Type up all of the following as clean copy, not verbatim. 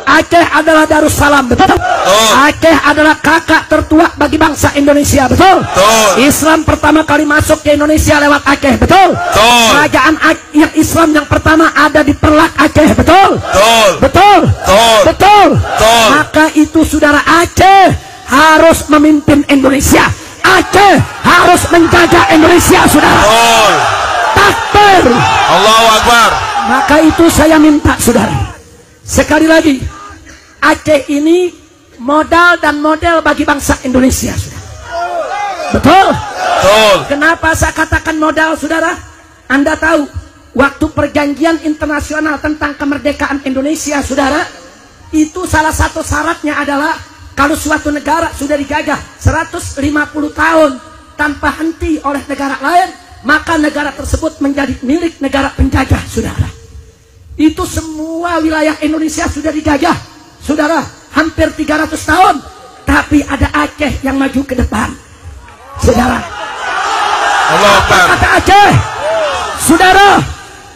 Aceh adalah Darussalam, betul? Aceh adalah kakak tertua bagi bangsa Indonesia, betul? Islam pertama kali masuk ke Indonesia lewat Aceh, betul? Kerajaan yang Islam yang pertama ada di Perlak Aceh, betul? Betul? Betul? Maka itu saudara, Aceh harus memimpin Indonesia. Aceh harus menjaga Indonesia, saudara. Takbir. Allahu Akbar. Maka itu saya minta saudara, sekali lagi, Aceh ini modal dan model bagi bangsa Indonesia, saudara. Betul? Betul. Kenapa saya katakan modal, saudara? Anda tahu, waktu perjanjian internasional tentang kemerdekaan Indonesia, saudara, itu salah satu syaratnya adalah kalau suatu negara sudah dijajah 150 tahun tanpa henti oleh negara lain, maka negara tersebut menjadi milik negara penjajah, saudara. Itu semua wilayah Indonesia sudah dijajah, saudara, hampir 300 tahun. Tapi ada Aceh yang maju ke depan, saudara. Apa kata Aceh, saudara?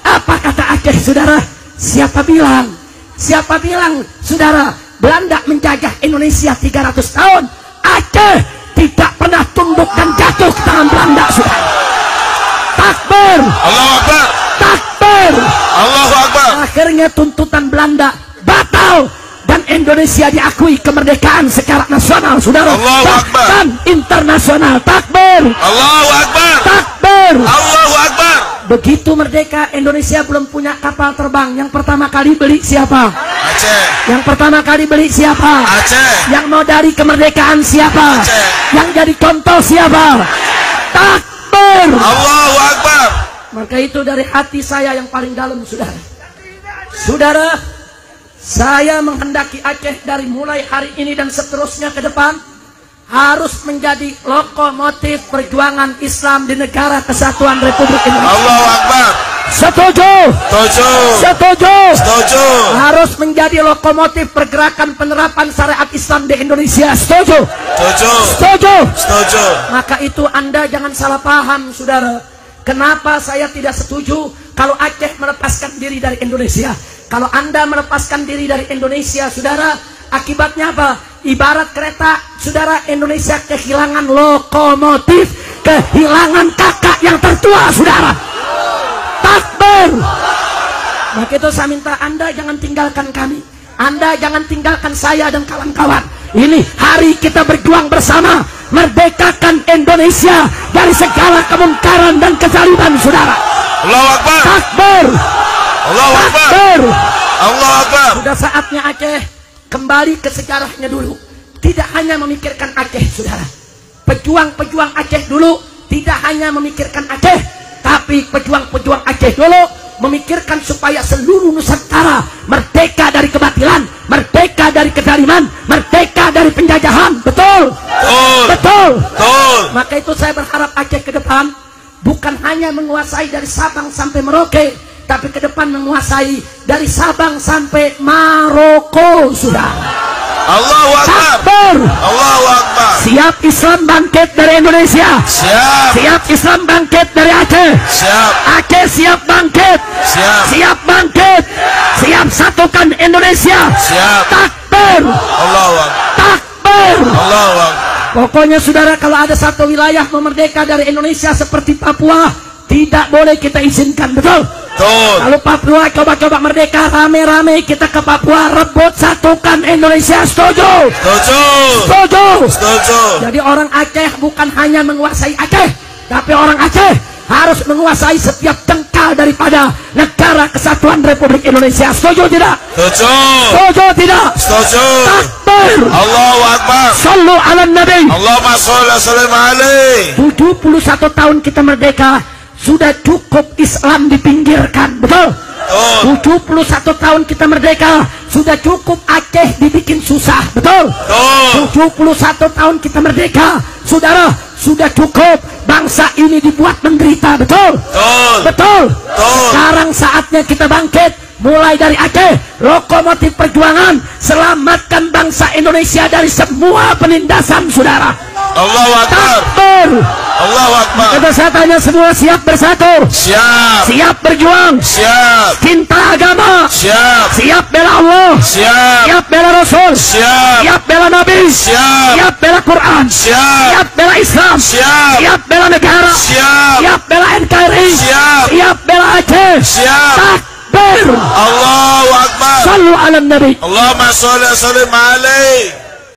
Apa kata Aceh, saudara? Siapa bilang, saudara, Belanda menjajah Indonesia 300 tahun, Aceh tidak pernah tunduk dan jatuh ke tangan Belanda, saudara. Takbir. Allahu Akbar. Takbir. Allahu Akbar. Akhirnya tuntutan Belanda batal dan Indonesia diakui kemerdekaan secara nasional, saudara. Bahkan internasional. Takbir. Allahu Akbar. Takbir. Allahu Akbar. Begitu merdeka, Indonesia belum punya kapal terbang. Yang pertama kali beli siapa? Aceh. Yang pertama kali beli siapa? Aceh. Yang mau dari kemerdekaan siapa? Aceh. Yang jadi contoh siapa? Takbir. Allahu Akbar. Maka itu dari hati saya yang paling dalam, saudara. Saudara, saya menghendaki Aceh dari mulai hari ini dan seterusnya ke depan harus menjadi lokomotif perjuangan Islam di negara kesatuan Republik Indonesia. Allahu Akbar. Setuju? Setuju. Setuju? Setuju. Harus menjadi lokomotif pergerakan penerapan syariat Islam di Indonesia. Setuju? Setuju. Setuju? Setuju. Maka itu Anda jangan salah paham, saudara. Kenapa saya tidak setuju kalau Aceh melepaskan diri dari Indonesia? Kalau Anda melepaskan diri dari Indonesia, saudara, akibatnya apa? Ibarat kereta, saudara, Indonesia kehilangan lokomotif, kehilangan kakak yang tertua, saudara. Takbir. Maka itu saya minta Anda jangan tinggalkan kami. Anda jangan tinggalkan saya dan kawan-kawan. Ini hari kita berjuang bersama merdekakan Indonesia dari segala kemungkaran dan kezaliman, saudara. Allahu Akbar. Takbir. Allahu Akbar. Takbir. Allahu Akbar. Sudah saatnya Aceh kembali ke sejarahnya dulu. Tidak hanya memikirkan Aceh, saudara. Pejuang-pejuang Aceh dulu tidak hanya memikirkan Aceh, tapi pejuang-pejuang Aceh dulu memikirkan supaya seluruh Nusantara merdeka dari kebatilan, merdeka dari kezaliman, merdeka dari penjajahan. Betul? Betul. Betul. Betul. Maka itu saya berharap Aceh ke depan bukan hanya menguasai dari Sabang sampai Merauke, tapi ke depan menguasai dari Sabang sampai Maroko, sudah. Allahu Akbar. Takbir. Allahu Akbar. Siap Islam bangkit dari Indonesia. Siap. Siap Islam bangkit dari Aceh. Siap. Aceh siap bangkit. Siap. Siap bangkit. Siap satukan Indonesia. Siap. Takbir. Allahu Akbar. Takbir. Allahu Akbar. Pokoknya saudara, kalau ada satu wilayah memerdeka dari Indonesia seperti Papua, tidak boleh kita izinkan, betul? Betul. Kalau Papua coba-coba merdeka, rame-rame kita ke Papua, rebut satukan Indonesia. Setuju? Setuju. Setuju? Setuju. Jadi orang Aceh bukan hanya menguasai Aceh, tapi orang Aceh harus menguasai setiap jengkal daripada negara kesatuan Republik Indonesia. Setuju tidak? Setuju. Setuju tidak? Setuju. Takbir. Allahu Akbar. Sallu ala Nabi. Allahumma sholli wa sallim alaihi. 71 tahun kita merdeka, sudah cukup Islam dipinggirkan, betul? 71 tahun kita merdeka, sudah cukup Aceh dibikin susah, betul? 71 tahun kita merdeka, saudara, sudah cukup bangsa ini dibuat menderita, betul? Betul? Sekarang saatnya kita bangkit, mulai dari Aceh, lokomotif perjuangan, selamatkan bangsa Indonesia dari semua penindasan, saudara. Allahu Akbar. Takbir. Allahu Akbar. Kita saya tanya semua, siap bersatu? Siap. Siap berjuang? Siap. Cinta agama? Siap. Siap bela Allah? Siap. Siap bela Rasul? Siap. Siap bela Nabi? Siap. Siap bela Quran? Siap. Siap bela Islam? Siap. Siap bela negara? Siap. Siap bela NKRI? Siap. Siap bela Aceh? Siap. Takbir! Allahu Akbar. Sallu ala Nabi. Allahumma sholli wa sallim alaihi.